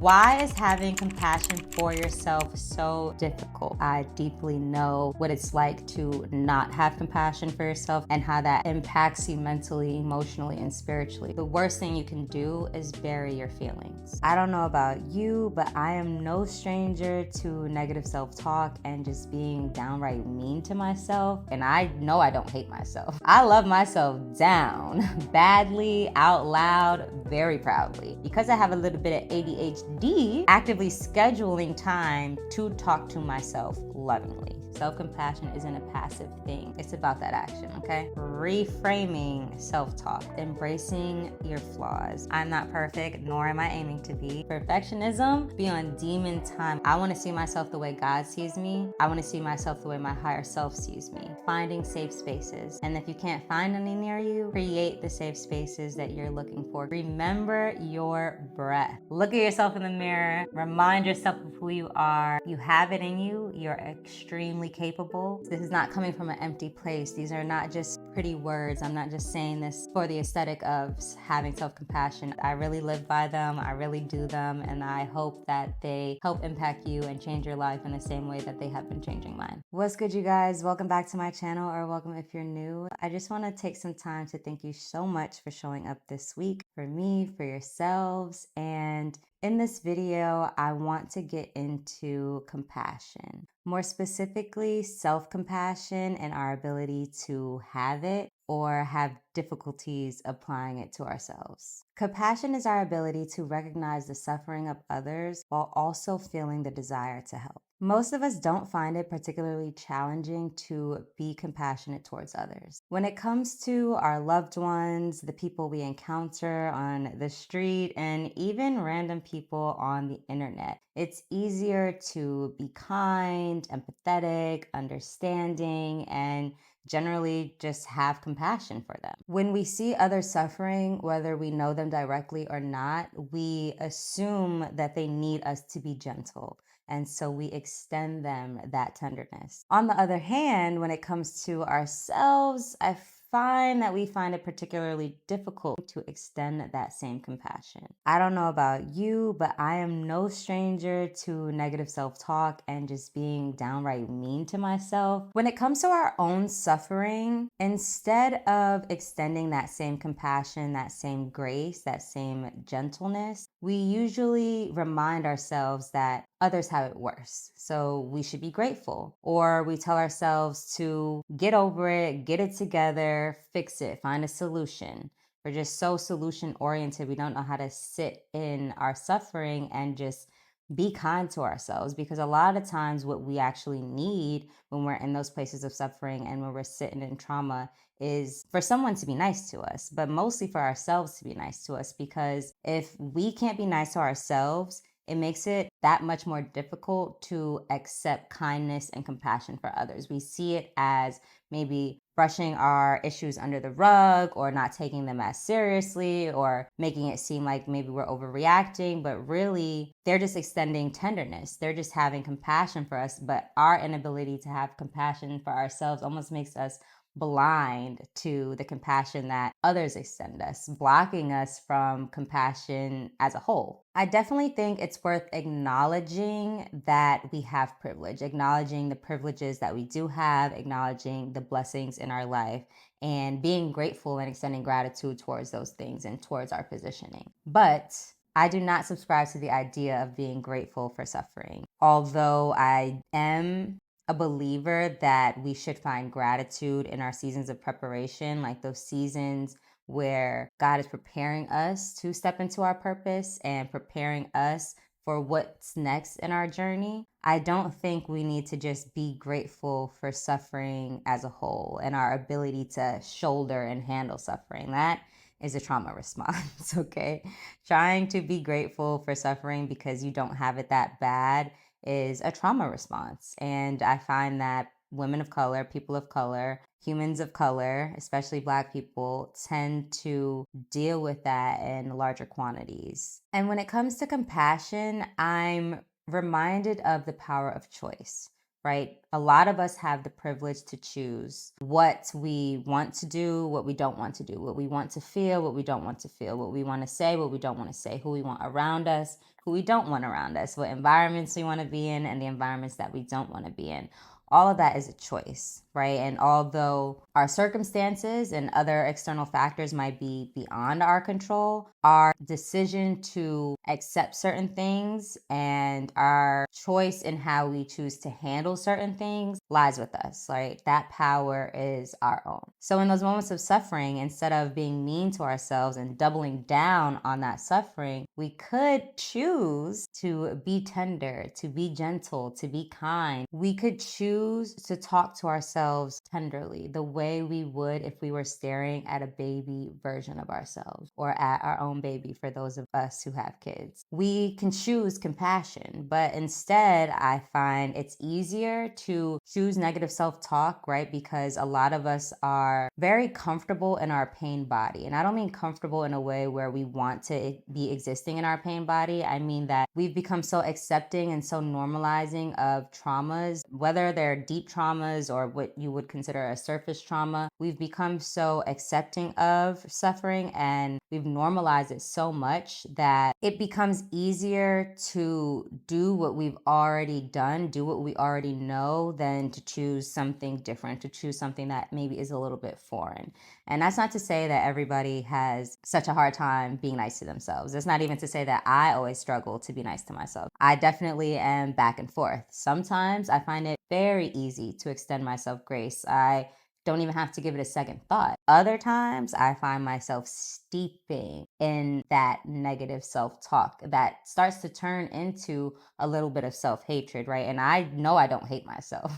Why is having compassion for yourself so difficult? I deeply know what it's like to not have compassion for yourself and how that impacts you mentally, emotionally, and spiritually. The worst thing you can do is bury your feelings. I don't know about you, but I am no stranger to negative self-talk and just being downright mean to myself. And I know I don't hate myself. I love myself down, badly, out loud, very proudly. Because I have a little bit of ADHD, actively scheduling time to talk to myself lovingly. Self-compassion isn't a passive thing. It's about that action, okay? Reframing self-talk, embracing your flaws. I'm not perfect, nor am I aiming to be. Perfectionism be on demon time. I want to see myself the way God sees me. I want to see myself the way my higher self sees me. Finding safe spaces. And if you can't find any near you, create the safe spaces that you're looking for. Remember your breath. Look at yourself in the mirror. Remind yourself of who you are. You have it in you. You're extremely capable. This is not coming from an empty place. These are not just pretty words. I'm not just saying this for the aesthetic of having self-compassion. I really live by them. I really do them. And I hope that they help impact you and change your life in the same way that they have been changing mine. What's good, you guys? Welcome back to my channel, or welcome if you're new. I just want to take some time to thank you so much for showing up this week, for me, for yourselves. And in this video, I want to get into compassion. More specifically, self-compassion and our ability to have it or have difficulties applying it to ourselves. Compassion is our ability to recognize the suffering of others while also feeling the desire to help. Most of us don't find it particularly challenging to be compassionate towards others. When it comes to our loved ones, the people we encounter on the street, and even random people on the internet, it's easier to be kind, empathetic, understanding, and generally just have compassion for them. When we see others suffering, whether we know them directly or not, we assume that they need us to be gentle. And so we extend them that tenderness. On the other hand, when it comes to ourselves, I find that we find it particularly difficult to extend that same compassion. I don't know about you, but I am no stranger to negative self-talk and just being downright mean to myself. When it comes to our own suffering, instead of extending that same compassion, that same grace, that same gentleness, we usually remind ourselves that others have it worse, so we should be grateful. Or we tell ourselves to get over it, get it together, fix it, find a solution. We're just so solution oriented. We don't know how to sit in our suffering and just be kind to ourselves, because a lot of times what we actually need when we're in those places of suffering and when we're sitting in trauma is for someone to be nice to us, but mostly for ourselves to be nice to us. Because if we can't be nice to ourselves, it makes it that much more difficult to accept kindness and compassion for others. We see it as maybe brushing our issues under the rug, or not taking them as seriously, or making it seem like maybe we're overreacting, but really they're just extending tenderness. They're just having compassion for us, but our inability to have compassion for ourselves almost makes us blind to the compassion that others extend us, blocking us from compassion as a whole. I definitely think it's worth acknowledging that we have privilege, acknowledging the privileges that we do have, acknowledging the blessings in our life, and being grateful and extending gratitude towards those things and towards our positioning. But I do not subscribe to the idea of being grateful for suffering. Although I am a believer that we should find gratitude in our seasons of preparation, like those seasons where God is preparing us to step into our purpose and preparing us for what's next in our journey. I don't think we need to just be grateful for suffering as a whole and our ability to shoulder and handle suffering. That is a trauma response, okay? Trying to be grateful for suffering because you don't have it that bad is a trauma response. And I find that women of color, people of color, humans of color, especially Black people, tend to deal with that in larger quantities. And when it comes to compassion, I'm reminded of the power of choice. right? A lot of us have the privilege to choose what we want to do, what we don't want to do, what we want to feel, what we don't want to feel, what we want to say, what we don't want to say, who we want around us, who we don't want around us, what environments we want to be in, and the environments that we don't want to be in. All of that is a choice, right? And although our circumstances and other external factors might be beyond our control, our decision to accept certain things and our choice in how we choose to handle certain things lies with us, right? That power is our own. So in those moments of suffering, instead of being mean to ourselves and doubling down on that suffering, we could choose to be tender, to be gentle, to be kind. We could choose to talk to ourselves tenderly, the way we would if we were staring at a baby version of ourselves, or at our own baby for those of us who have kids. We can choose compassion, but instead I find it's easier to choose negative self-talk, right? Because a lot of us are very comfortable in our pain body. And I don't mean comfortable in a way where we want to be existing in our pain body. I mean that we've become so accepting and so normalizing of traumas, whether they're deep traumas or what you would consider a surface trauma. We've become so accepting of suffering and we've normalized it so much that it becomes easier to do what we've already done, do what we already know, than to choose something different, to choose something that maybe is a little bit foreign. And that's not to say that everybody has such a hard time being nice to themselves. It's not even to say that I always struggle to be nice to myself. I definitely am back and forth. Sometimes I find it very easy to extend myself grace. I don't even have to give it a second thought. Other times I find myself steeping in that negative self-talk that starts to turn into a little bit of self-hatred, right? And I know I don't hate myself.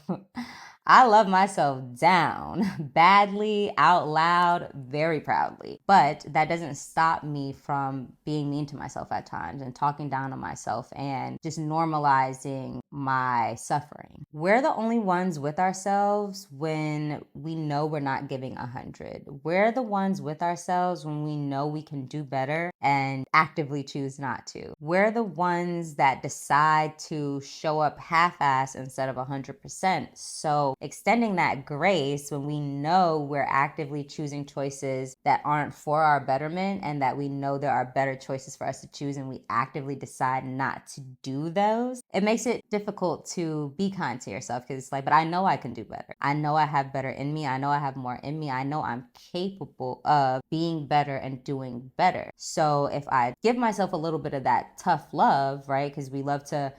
I love myself down badly, out loud, very proudly. But that doesn't stop me from being mean to myself at times and talking down on myself and just normalizing my suffering. We're the only ones with ourselves when we know we're not giving 100. We're the ones with ourselves when we know we can do better and actively choose not to. We're the ones that decide to show up half-ass instead of 100%. So extending that grace when we know we're actively choosing choices that aren't for our betterment and that we know there are better choices for us to choose and we actively decide not to do those, it makes it difficult to be kind to yourself because it's like, but I know I can do better. I know I have better in me. I know I have more in me. I know I'm capable of being better and doing better. So if I give myself a little bit of that tough love, right? Because we love to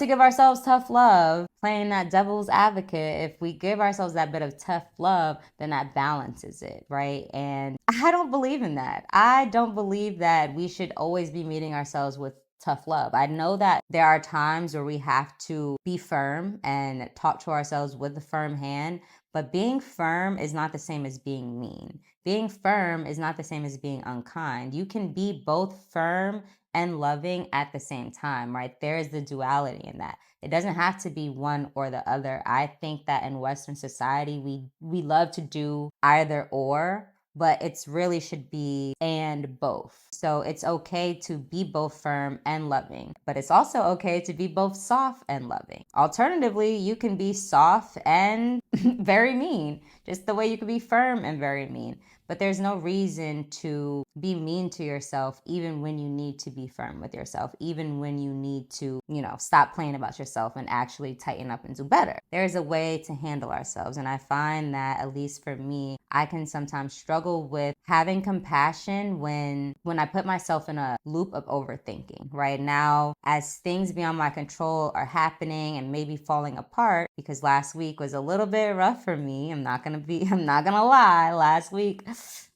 give ourselves tough love, playing that devil's advocate. If we give ourselves that bit of tough love, then that balances it, right? And I don't believe in that. I don't believe that we should always be meeting ourselves with tough love. I know that there are times where we have to be firm and talk to ourselves with a firm hand, but being firm is not the same as being mean. Being firm is not the same as being unkind. You can be both firm and loving at the same time, right? There is the duality in that. It doesn't have to be one or the other. I think that in Western society, we love to do either or, but it's really should be and both. So it's okay to be both firm and loving, but it's also okay to be both soft and loving. Alternatively, you can be soft and very mean, just the way you can be firm and very mean. But there's no reason to be mean to yourself, even when you need to be firm with yourself, even when you need to, stop playing about yourself and actually tighten up and do better. There's a way to handle ourselves. And I find that, at least for me, I can sometimes struggle with having compassion when I put myself in a loop of overthinking. Right now, as things beyond my control are happening and maybe falling apart, because last week was a little bit rough for me. I'm not gonna lie. Last week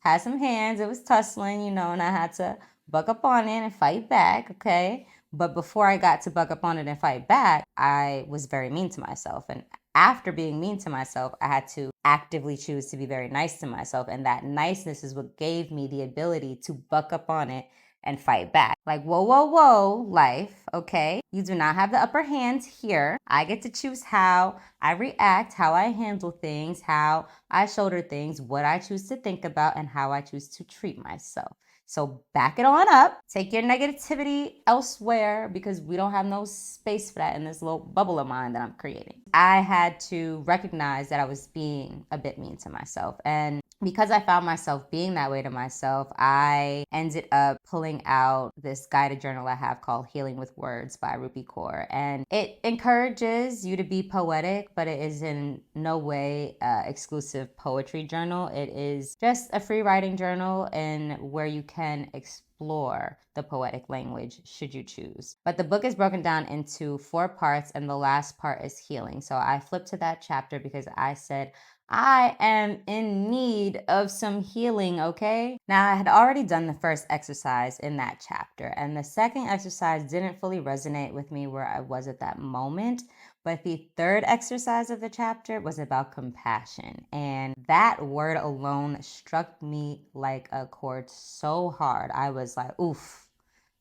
had some hands. It was tussling, and I had to buck up on it and fight back, okay? But before I got to buck up on it and fight back, I was very mean to myself. And after being mean to myself, I had to actively choose to be very nice to myself. And that niceness is what gave me the ability to buck up on it and fight back. Like, whoa, whoa, whoa, life, okay? You do not have the upper hand here. I get to choose how I react, how I handle things, how I shoulder things, what I choose to think about, and how I choose to treat myself. So back it on up. Take your negativity elsewhere because we don't have no space for that in this little bubble of mine that I'm creating. I had to recognize that I was being a bit mean to myself. And because I found myself being that way to myself, I ended up pulling out this guided journal I have called Healing with Words by Rupi Kaur. And it encourages you to be poetic, but it is in no way exclusive poetry journal. It is just a free writing journal and where you can explore the poetic language should you choose. But the book is broken down into 4 parts, and the last part is healing. So I flipped to that chapter because I said, I am in need of some healing, okay? Now, I had already done the first exercise in that chapter, and the second exercise didn't fully resonate with me where I was at that moment. But the third exercise of the chapter was about compassion. And that word alone struck me like a chord so hard. I was like, oof,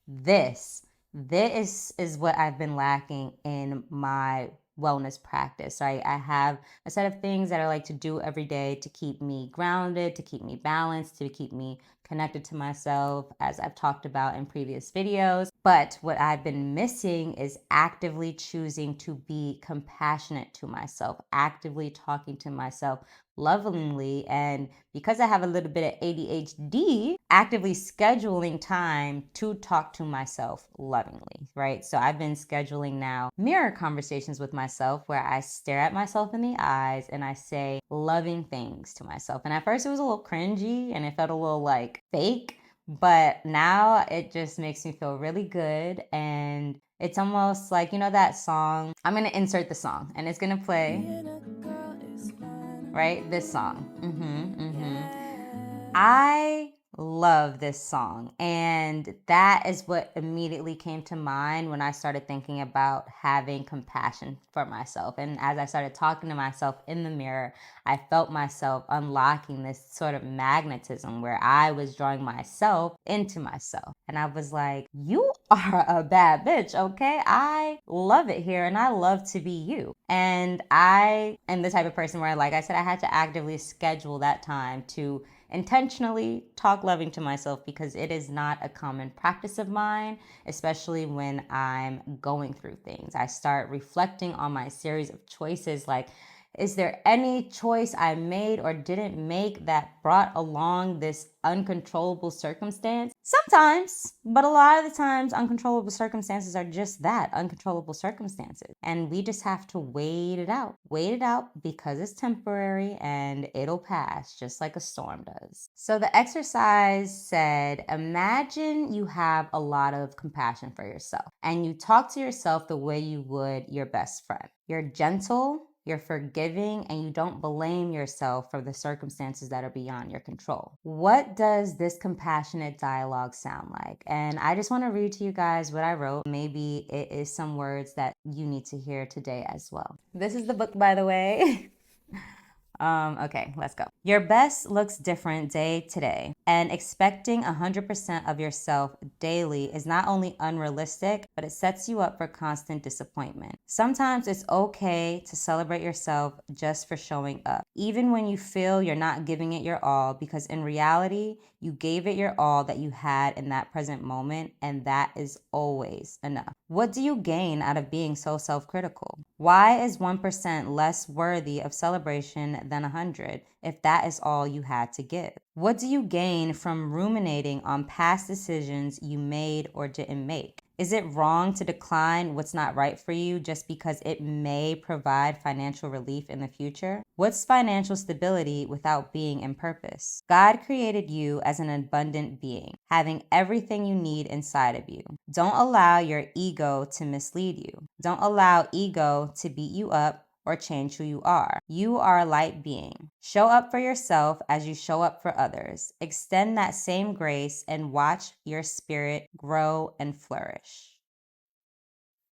this is what I've been lacking in my wellness practice, right? I have a set of things that I like to do every day to keep me grounded, to keep me balanced, to keep me connected to myself, as I've talked about in previous videos. But what I've been missing is actively choosing to be compassionate to myself, actively talking to myself lovingly. And because I have a little bit of ADHD, actively scheduling time to talk to myself lovingly, right? So I've been scheduling now mirror conversations with myself where I stare at myself in the eyes and I say loving things to myself. And at first it was a little cringy and it felt a little like fake, but now it just makes me feel really good. And it's almost like, you know, that song. I'm going to insert the song and it's going to play, right? This song. I love this song. And that is what immediately came to mind when I started thinking about having compassion for myself. And as I started talking to myself in the mirror, I felt myself unlocking this sort of magnetism where I was drawing myself into myself. And I was like, you are a bad bitch, okay? I love it here and I love to be you. And I am the type of person where, like I said, I had to actively schedule that time to intentionally talk loving to myself because it is not a common practice of mine, especially when I'm going through things. I start reflecting on my series of choices like, is there any choice I made or didn't make that brought along this uncontrollable circumstance? Sometimes, but a lot of the times, uncontrollable circumstances are just that, uncontrollable circumstances. And we just have to wait it out. Wait it out because it's temporary and it'll pass just like a storm does. So the exercise said, imagine you have a lot of compassion for yourself and you talk to yourself the way you would your best friend. You're gentle, you're forgiving, and you don't blame yourself for the circumstances that are beyond your control. What does this compassionate dialogue sound like? And I just want to read to you guys what I wrote. Maybe it is some words that you need to hear today as well. This is the book, by the way. Okay, let's go. Your best looks different day to day, and expecting 100% of yourself daily is not only unrealistic, but it sets you up for constant disappointment. Sometimes it's okay to celebrate yourself just for showing up, even when you feel you're not giving it your all, because in reality, you gave it your all that you had in that present moment, and that is always enough. What do you gain out of being so self-critical? Why is 1% less worthy of celebration than 100 if that is all you had to give? What do you gain from ruminating on past decisions you made or didn't make? Is it wrong to decline what's not right for you just because it may provide financial relief in the future? What's financial stability without being in purpose? God created you as an abundant being, having everything you need inside of you. Don't allow your ego to mislead you. Don't allow ego to beat you up or change who you are. You are a light being. Show up for yourself as you show up for others. Extend that same grace and watch your spirit grow and flourish.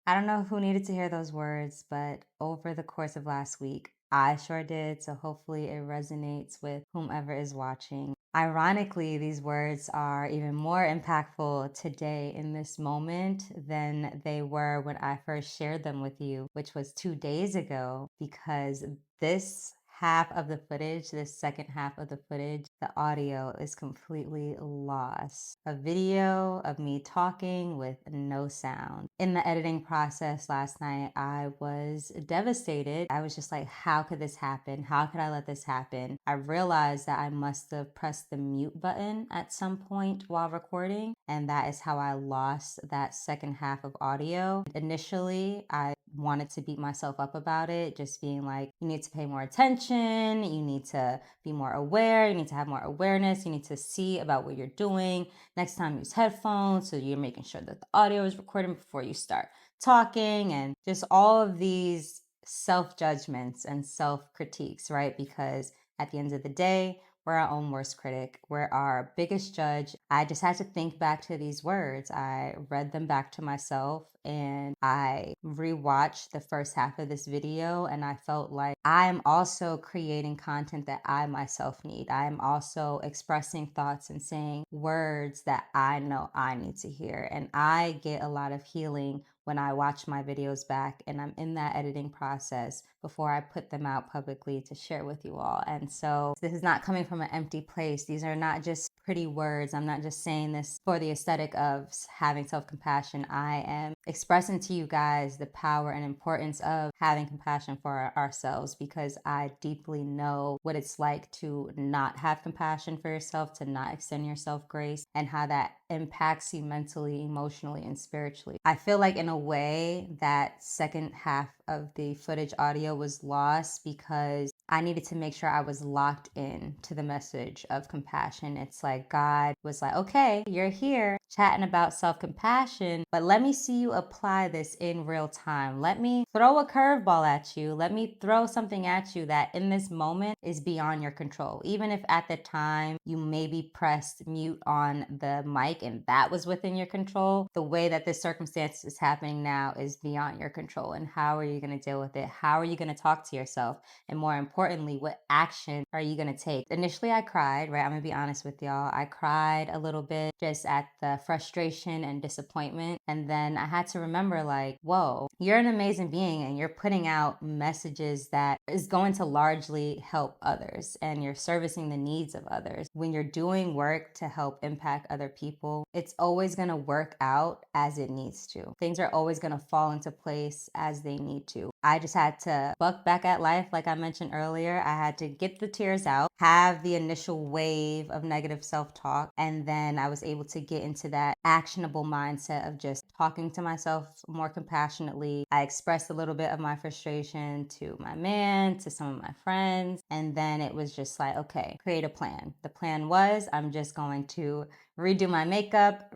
I don't know who needed to hear those words, but over the course of last week, I sure did. So hopefully it resonates with whomever is watching. Ironically, these words are even more impactful today in this moment than they were when I first shared them with you, which was 2 days ago, because this half of the footage, the second half of the footage, the audio is completely lost. A video of me talking with no sound. In the editing process last night, I was devastated. I was just like, how could this happen? How could I let this happen? I realized that I must have pressed the mute button at some point while recording, and that is how I lost that second half of audio. Initially, I wanted to beat myself up about it, just being like, you need to pay more attention, you need to be more aware, you need to have more awareness, you need to see about what you're doing. Next time, use headphones so you're making sure that the audio is recording before you start talking, and just all of these self-judgments and self-critiques, right? Because at the end of the day, we're our own worst critic. We're our biggest judge. I just had to think back to these words. I read them back to myself and I rewatched the first half of this video, and I felt like I am also creating content that I myself need. I am also expressing thoughts and saying words that I know I need to hear. And I get a lot of healing when I watch my videos back and I'm in that editing process before I put them out publicly to share with you all. And so this is not coming from an empty place. These are not just pretty words. I'm not just saying this for the aesthetic of having self-compassion. I am expressing to you guys the power and importance of having compassion for ourselves, because I deeply know what it's like to not have compassion for yourself, to not extend yourself grace, and how that impacts you mentally, emotionally, and spiritually. I feel like in a way that second half of the footage audio was lost because I needed to make sure I was locked in to the message of compassion. It's like God was like, okay, you're here chatting about self-compassion, but let me see you apply this in real time. Let me throw a curveball at you. Let me throw something at you that in this moment is beyond your control. Even if at the time you maybe pressed mute on the mic and that was within your control, the way that this circumstance is happening now is beyond your control. And how are you going to deal with it? How are you going to talk to yourself? And more importantly, what action are you going to take? Initially, I cried, right? I'm going to be honest with y'all. I cried a little bit just at the frustration and disappointment. And then I had to remember, like, whoa, you're an amazing being and you're putting out messages that is going to largely help others, and you're servicing the needs of others. When you're doing work to help impact other people, it's always going to work out as it needs to. Things are always going to fall into place as they need to. I just had to buck back at life, like I mentioned earlier. I had to get the tears out, have the initial wave of negative self-talk, and then I was able to get into that actionable mindset of just talking to myself more compassionately. I expressed a little bit of my frustration to my man, to some of my friends, and then it was just like, okay, create a plan. The plan was I'm just going to redo my makeup,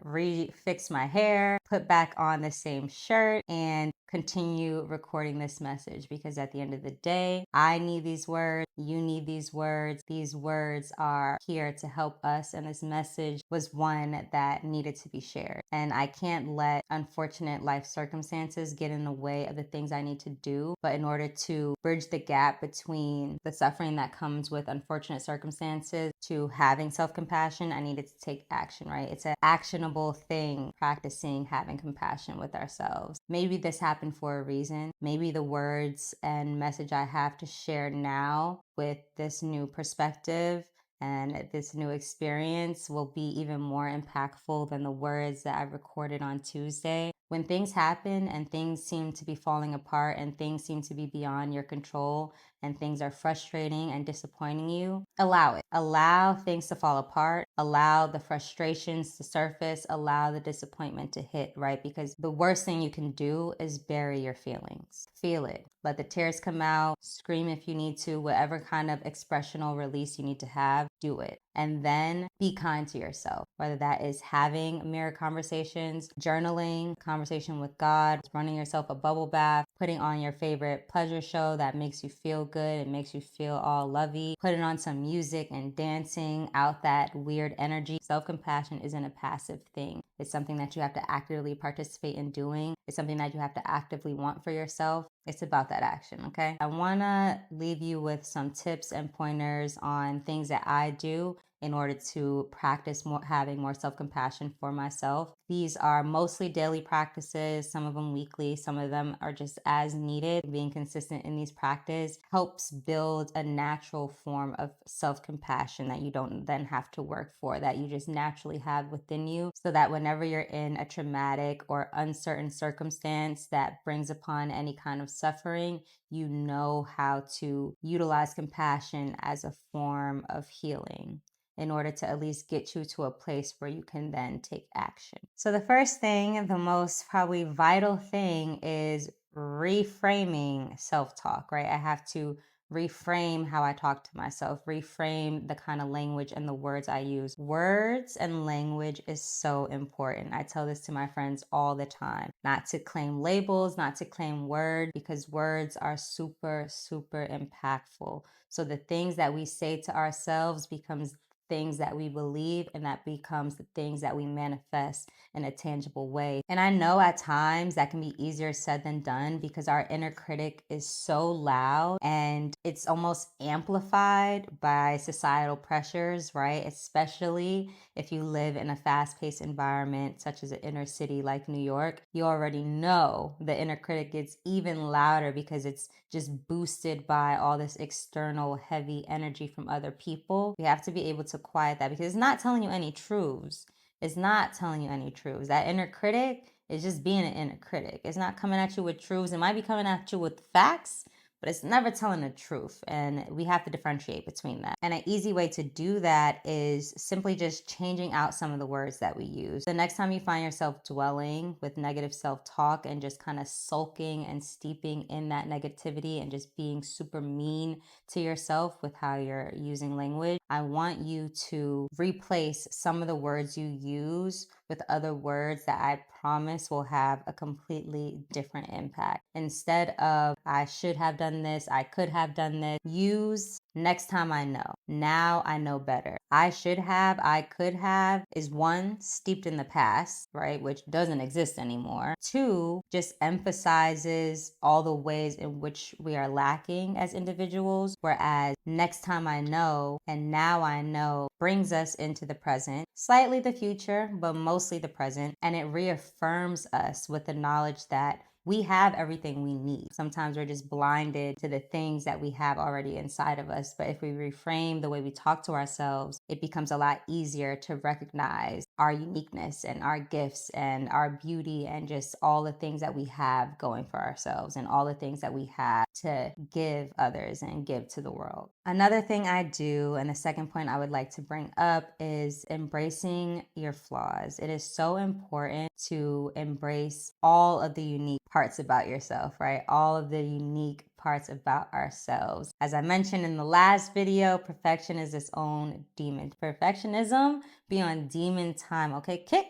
fix my hair, put back on the same shirt, and continue recording this message, because at the end of the day, I need these words, you need these words. These words are here to help us, and this message was one that needed to be shared. And I can't let unfortunate life circumstances get in the way of the things I need to do. But in order to bridge the gap between the suffering that comes with unfortunate circumstances to having self-compassion, I needed to take action, right? It's an actionable thing, practicing having compassion with ourselves. Maybe this happened for a reason. Maybe the words and message I have to share now with this new perspective and this new experience will be even more impactful than the words that I recorded on Tuesday. When things happen and things seem to be falling apart and things seem to be beyond your control and things are frustrating and disappointing you, allow it. Allow things to fall apart. Allow the frustrations to surface. Allow the disappointment to hit, right? Because the worst thing you can do is bury your feelings. Feel it. Let the tears come out. Scream if you need to. Whatever kind of expressional release you need to have, do it. And then be kind to yourself, whether that is having mirror conversations, journaling, conversation with God, running yourself a bubble bath, putting on your favorite pleasure show that makes you feel good and makes you feel all lovey, putting on some music and dancing out that weird energy. Self-compassion isn't a passive thing. It's something that you have to actively participate in doing. It's something that you have to actively want for yourself. It's about that action, okay? I wanna leave you with some tips and pointers on things that I do in order to practice having more self-compassion for myself. These are mostly daily practices, some of them weekly, some of them are just as needed. Being consistent in these practices helps build a natural form of self-compassion that you don't then have to work for, that you just naturally have within you, so that whenever you're in a traumatic or uncertain circumstance that brings upon any kind of suffering, you know how to utilize compassion as a form of healing in order to at least get you to a place where you can then take action. So the first thing, the most probably vital thing, is reframing self-talk, right? I have to reframe how I talk to myself, reframe the kind of language and the words I use. Words and language is so important. I tell this to my friends all the time, not to claim labels, not to claim words, because words are super, super impactful. So the things that we say to ourselves becomes things that we believe, and that becomes the things that we manifest in a tangible way. And I know at times that can be easier said than done, because our inner critic is so loud and it's almost amplified by societal pressures, right? Especially if you live in a fast-paced environment such as an inner city like New York. You already know the inner critic gets even louder because it's just boosted by all this external heavy energy from other people. We have to be able to quiet that, because it's not telling you any truths. It's not telling you any truths. That inner critic is just being an inner critic. It's not coming at you with truths. It might be coming at you with facts, but it's never telling the truth. And we have to differentiate between that. And an easy way to do that is simply just changing out some of the words that we use. The next time you find yourself dwelling with negative self-talk and just kind of sulking and steeping in that negativity and just being super mean to yourself with how you're using language, I want you to replace some of the words you use with other words that I promise will have a completely different impact. Instead of I should have done this, I could have done this, use next time I know. Now I know better. I should have, I could have is one, steeped in the past, right? Which doesn't exist anymore. Two, just emphasizes all the ways in which we are lacking as individuals. Whereas next time I know and now I know brings us into the present, slightly the future, but mostly the present. And it reaffirms us with the knowledge that we have everything we need. Sometimes we're just blinded to the things that we have already inside of us. But if we reframe the way we talk to ourselves, it becomes a lot easier to recognize our uniqueness and our gifts and our beauty and just all the things that we have going for ourselves and all the things that we have to give others and give to the world. Another thing I do, and the second point I would like to bring up, is embracing your flaws. It is so important to embrace all of the unique parts about yourself, right? All of the unique parts about ourselves. As I mentioned in the last video, perfection is its own demon. Perfectionism be on demon time, okay? Kick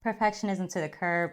perfectionism to the curb.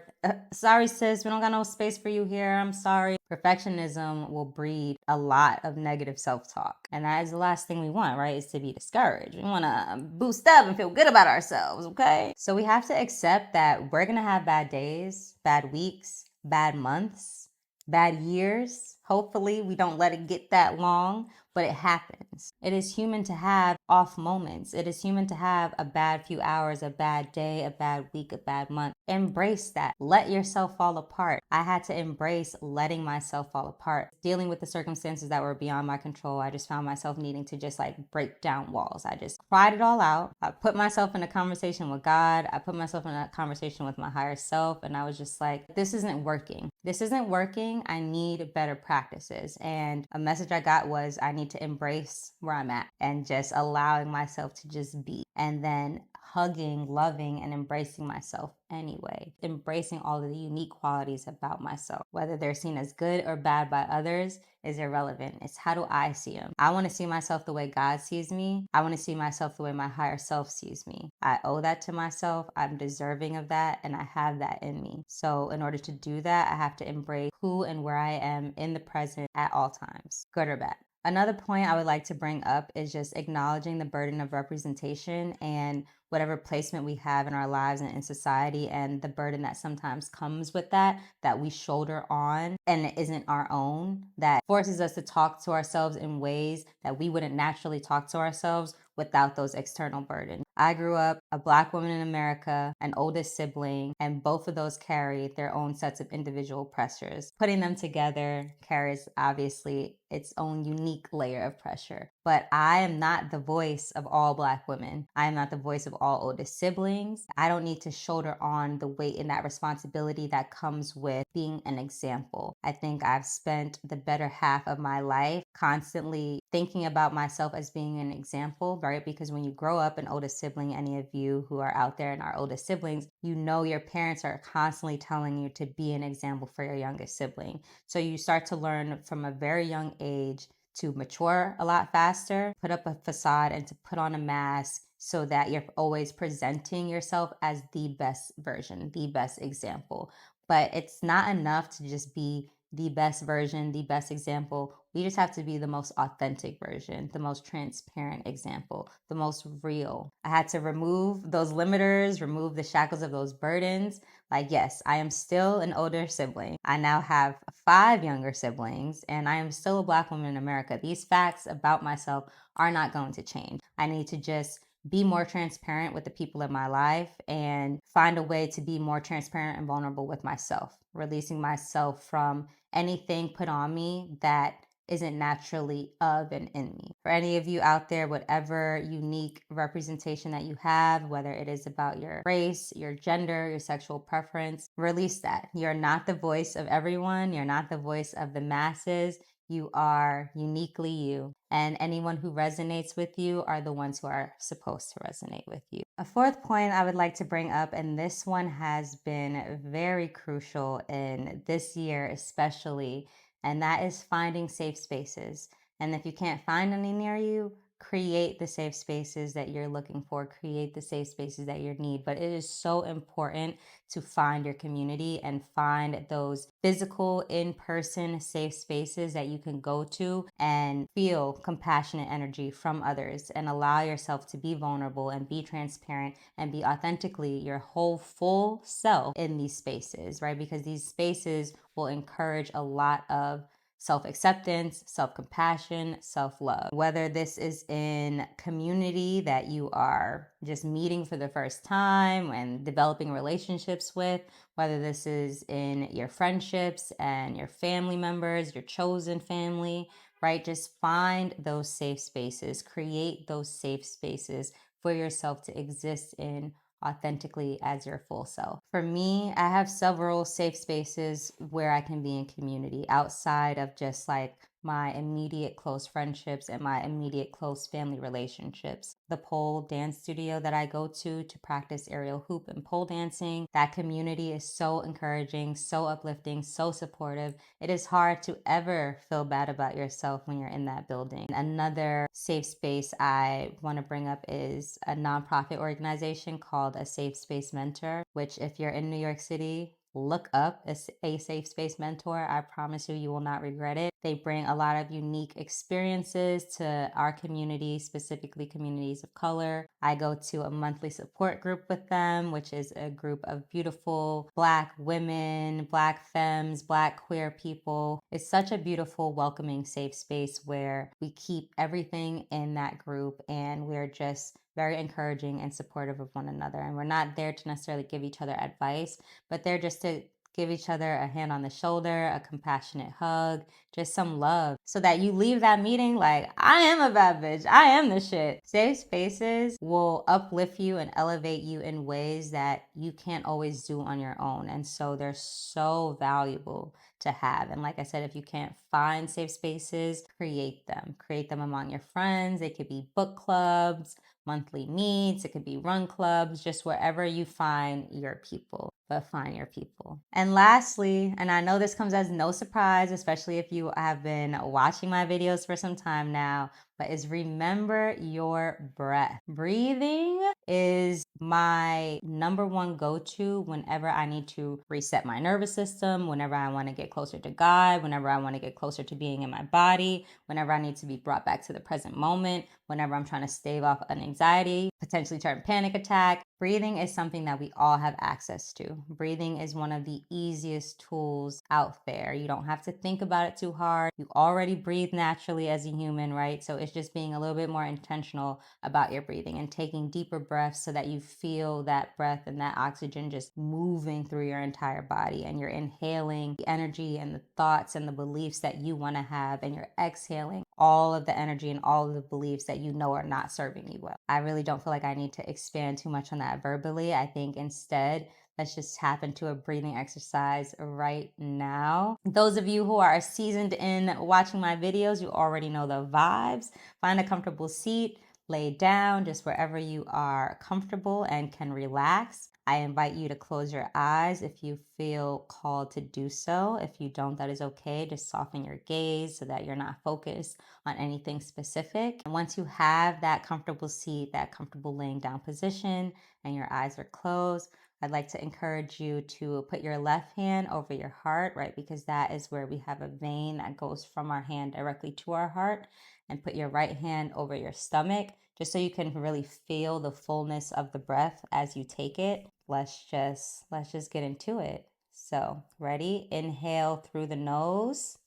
Sorry, sis, we don't got no space for you here. I'm sorry. Perfectionism will breed a lot of negative self-talk. And that is the last thing we want, right? Is to be discouraged. We want to boost up and feel good about ourselves, okay? So we have to accept that we're going to have bad days, bad weeks, bad months, bad years. Hopefully we don't let it get that long, but it happens. It is human to have off moments. It is human to have a bad few hours, a bad day, a bad week, a bad month. Embrace that. Let yourself fall apart. I had to embrace letting myself fall apart. Dealing with the circumstances that were beyond my control, I just found myself needing to just break down walls. I just cried it all out. I put myself in a conversation with God. I put myself in a conversation with my higher self. And I was just like, this isn't working. This isn't working. I need better practices. And a message I got was I need to embrace where I'm at and just allowing myself to just be. And then hugging, loving, and embracing myself anyway. Embracing all of the unique qualities about myself. Whether they're seen as good or bad by others is irrelevant. It's how do I see them? I want to see myself the way God sees me. I want to see myself the way my higher self sees me. I owe that to myself. I'm deserving of that, and I have that in me. So in order to do that, I have to embrace who and where I am in the present at all times, good or bad. Another point I would like to bring up is just acknowledging the burden of representation and whatever placement we have in our lives and in society, and the burden that sometimes comes with that we shoulder on and it isn't our own, that forces us to talk to ourselves in ways that we wouldn't naturally talk to ourselves without those external burdens. I grew up a Black woman in America, an oldest sibling, and both of those carry their own sets of individual pressures. Putting them together carries obviously its own unique layer of pressure. But I am not the voice of all Black women. I am not the voice of all oldest siblings. I don't need to shoulder on the weight and that responsibility that comes with being an example. I think I've spent the better half of my life constantly thinking about myself as being an example, right? Because when you grow up an oldest sibling, any of you who are out there and are oldest siblings, you know your parents are constantly telling you to be an example for your youngest sibling. So you start to learn from a very young age to mature a lot faster, put up a facade, and to put on a mask so that you're always presenting yourself as the best version, the best example. But it's not enough to just be the best version, the best example. We just have to be the most authentic version, the most transparent example, the most real. I had to remove those limiters, remove the shackles of those burdens. Like, yes, I am still an older sibling. I now have 5 younger siblings, and I am still a Black woman in America. These facts about myself are not going to change. I need to just be more transparent with the people in my life and find a way to be more transparent and vulnerable with myself, releasing myself from anything put on me that isn't naturally of and in me. For any of you out there, whatever unique representation that you have, whether it is about your race, your gender, your sexual preference, release that. You're not the voice of everyone. You're not the voice of the masses. You are uniquely you. And anyone who resonates with you are the ones who are supposed to resonate with you. A fourth point I would like to bring up, and this one has been very crucial in this year especially, and that is finding safe spaces. And if you can't find any near you, create the safe spaces that you're looking for, create the safe spaces that you need. But it is so important to find your community and find those physical, in-person safe spaces that you can go to and feel compassionate energy from others and allow yourself to be vulnerable and be transparent and be authentically your whole full self in these spaces, right? Because these spaces will encourage a lot of self-acceptance, self-compassion, self-love. Whether this is in community that you are just meeting for the first time and developing relationships with, whether this is in your friendships and your family members, your chosen family, right? Just find those safe spaces, create those safe spaces for yourself to exist in authentically as your full self. For me, I have several safe spaces where I can be in community outside of just like my immediate close friendships and my immediate close family relationships. The pole dance studio that I go to practice aerial hoop and pole dancing, that community is so encouraging, so uplifting, so supportive. It is hard to ever feel bad about yourself when you're in that building. Another safe space I want to bring up is a nonprofit organization called A Safe Space Mentor, which if you're in New York City, look up a safe space mentor. I promise you, you will not regret it. They bring a lot of unique experiences to our community, specifically communities of color. I go to a monthly support group with them, which is a group of beautiful Black women, Black femmes, Black queer people. It's such a beautiful, welcoming, safe space where we keep everything in that group and we're just very encouraging and supportive of one another. And we're not there to necessarily give each other advice, but they're just to give each other a hand on the shoulder, a compassionate hug, just some love so that you leave that meeting like, I am a bad bitch. I am the shit. Safe spaces will uplift you and elevate you in ways that you can't always do on your own. And so they're so valuable to have. And like I said, if you can't find safe spaces, create them. Create them among your friends. They could be book clubs, monthly meets, it could be run clubs, just wherever you find your people. but find your people. And lastly, and I know this comes as no surprise, especially if you have been watching my videos for some time now, but is remember your breath. Breathing is my number one go-to whenever I need to reset my nervous system, whenever I want to get closer to God, whenever I want to get closer to being in my body, whenever I need to be brought back to the present moment, whenever I'm trying to stave off an anxiety, potentially turn panic attack. Breathing is something that we all have access to. Breathing is one of the easiest tools out there. You don't have to think about it too hard. You already breathe naturally as a human, right? So it's just being a little bit more intentional about your breathing and taking deeper breaths so that you feel that breath and that oxygen just moving through your entire body, and you're inhaling the energy and the thoughts and the beliefs that you want to have, and you're exhaling all of the energy and all of the beliefs that you know are not serving you well. I really don't feel like I need to expand too much on that verbally. I think instead, let's just tap into a breathing exercise right now. Those of you who are seasoned in watching my videos, you already know the vibes. Find a comfortable seat, lay down just wherever you are comfortable and can relax. I invite you to close your eyes if you feel called to do so. If you don't, that is okay. Just soften your gaze so that you're not focused on anything specific. And once you have that comfortable seat, that comfortable laying down position, and your eyes are closed, I'd like to encourage you to put your left hand over your heart, right? Because that is where we have a vein that goes from our hand directly to our heart. And put your right hand over your stomach, just so you can really feel the fullness of the breath as you take it. Let's just get into it. So, ready? Inhale through the nose.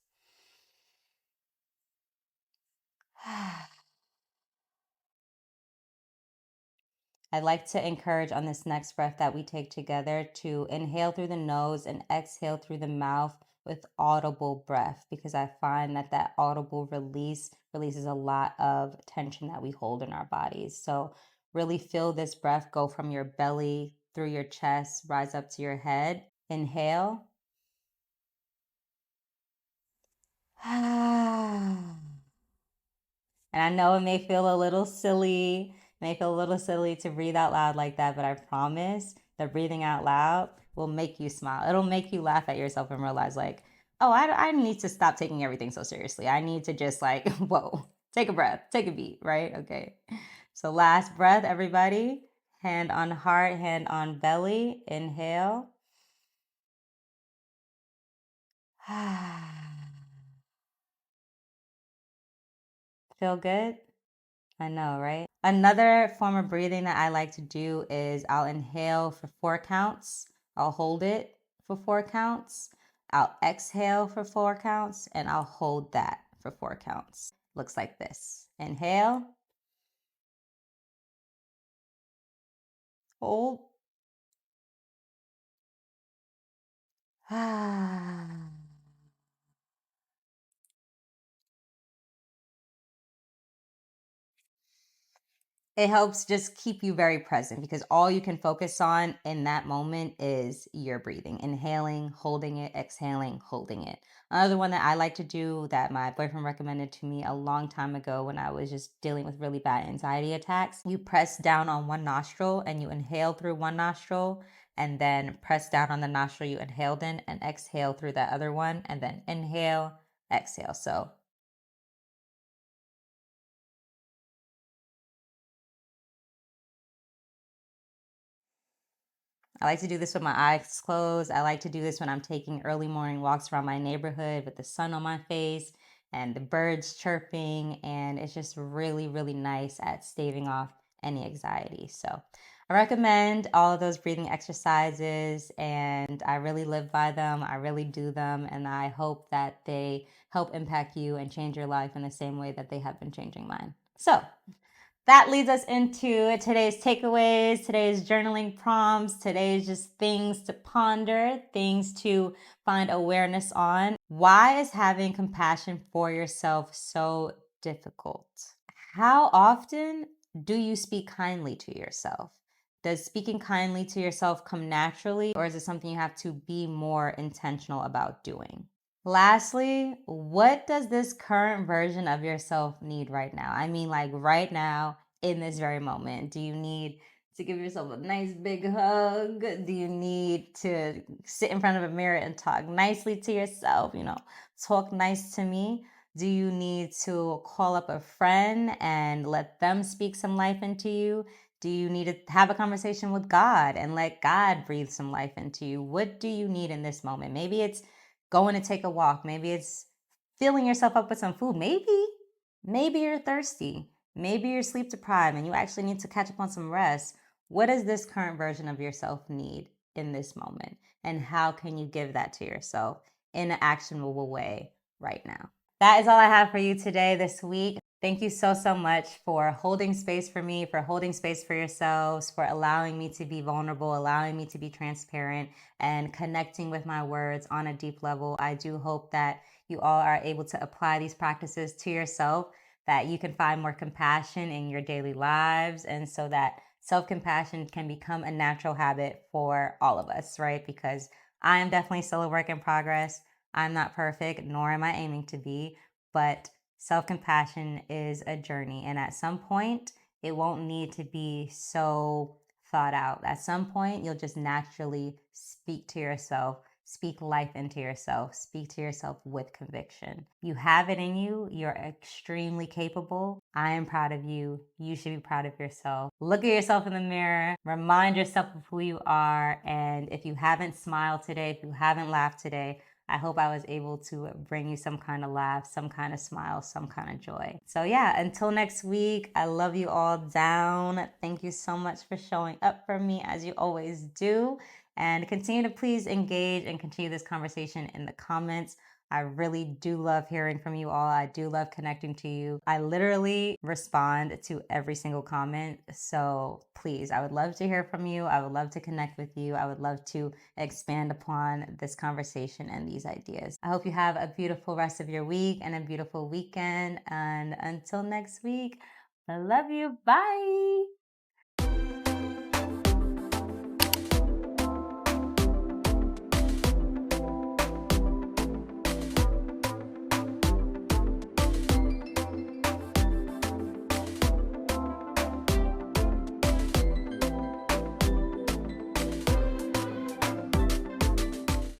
I'd like to encourage on this next breath that we take together to inhale through the nose and exhale through the mouth with audible breath, because I find that that audible release releases a lot of tension that we hold in our bodies. So really feel this breath go from your belly through your chest, rise up to your head. Inhale. And I know it may feel a little silly to breathe out loud like that, but I promise that breathing out loud will make you smile. It'll make you laugh at yourself and realize, like, oh, I need to stop taking everything so seriously. I need to just, like, whoa, take a breath, take a beat, right? Okay. So, last breath, everybody. Hand on heart, hand on belly. Inhale. Feel good? I know, right? Another form of breathing that I like to do is I'll inhale for 4 counts. I'll hold it for 4 counts. I'll exhale for 4 counts, and I'll hold that for 4 counts. Looks like this. Inhale, hold. It helps just keep you very present, because all you can focus on in that moment is your breathing. Inhaling, holding it, exhaling, holding it. Another one that I like to do that my boyfriend recommended to me a long time ago when I was just dealing with really bad anxiety attacks. You press down on one nostril and you inhale through one nostril, and then press down on the nostril you inhaled in and exhale through that other one, and then inhale, exhale. So I like to do this with my eyes closed. I like to do this when I'm taking early morning walks around my neighborhood with the sun on my face and the birds chirping. And it's just really, really nice at staving off any anxiety. So I recommend all of those breathing exercises, and I really live by them. I really do them. And I hope that they help impact you and change your life in the same way that they have been changing mine. So that leads us into today's takeaways, today's journaling prompts, today's just things to ponder, things to find awareness on. Why is having compassion for yourself so difficult? How often do you speak kindly to yourself? Does speaking kindly to yourself come naturally, or is it something you have to be more intentional about doing? Lastly, what does this current version of yourself need right now? I mean, like right now, in this very moment. Do you need to give yourself a nice big hug? Do you need to sit in front of a mirror and talk nicely to yourself? Talk nice to me. Do you need to call up a friend and let them speak some life into you? Do you need to have a conversation with God and let God breathe some life into you? What do you need in this moment? Maybe it's going to take a walk. Maybe it's filling yourself up with some food. Maybe you're thirsty. Maybe you're sleep deprived and you actually need to catch up on some rest. What does this current version of yourself need in this moment? And how can you give that to yourself in an actionable way right now? That is all I have for you today, this week. Thank you so, so much for holding space for me, for holding space for yourselves, for allowing me to be vulnerable, allowing me to be transparent, and connecting with my words on a deep level. I do hope that you all are able to apply these practices to yourself, that you can find more compassion in your daily lives, and so that self-compassion can become a natural habit for all of us, right? Because I am definitely still a work in progress. I'm not perfect, nor am I aiming to be, but self-compassion is a journey. And at some point, it won't need to be so thought out. At some point, you'll just naturally speak to yourself, speak life into yourself, speak to yourself with conviction. You have it in you. You're extremely capable. I am proud of you. You should be proud of yourself. Look at yourself in the mirror, remind yourself of who you are. And if you haven't smiled today, if you haven't laughed today, I hope I was able to bring you some kind of laugh, some kind of smile, some kind of joy. So yeah, until next week, I love you all down. Thank you so much for showing up for me as you always do. And continue to please engage and continue this conversation in the comments. I really do love hearing from you all. I do love connecting to you. I literally respond to every single comment. So please, I would love to hear from you. I would love to connect with you. I would love to expand upon this conversation and these ideas. I hope you have a beautiful rest of your week and a beautiful weekend. And until next week, I love you. Bye.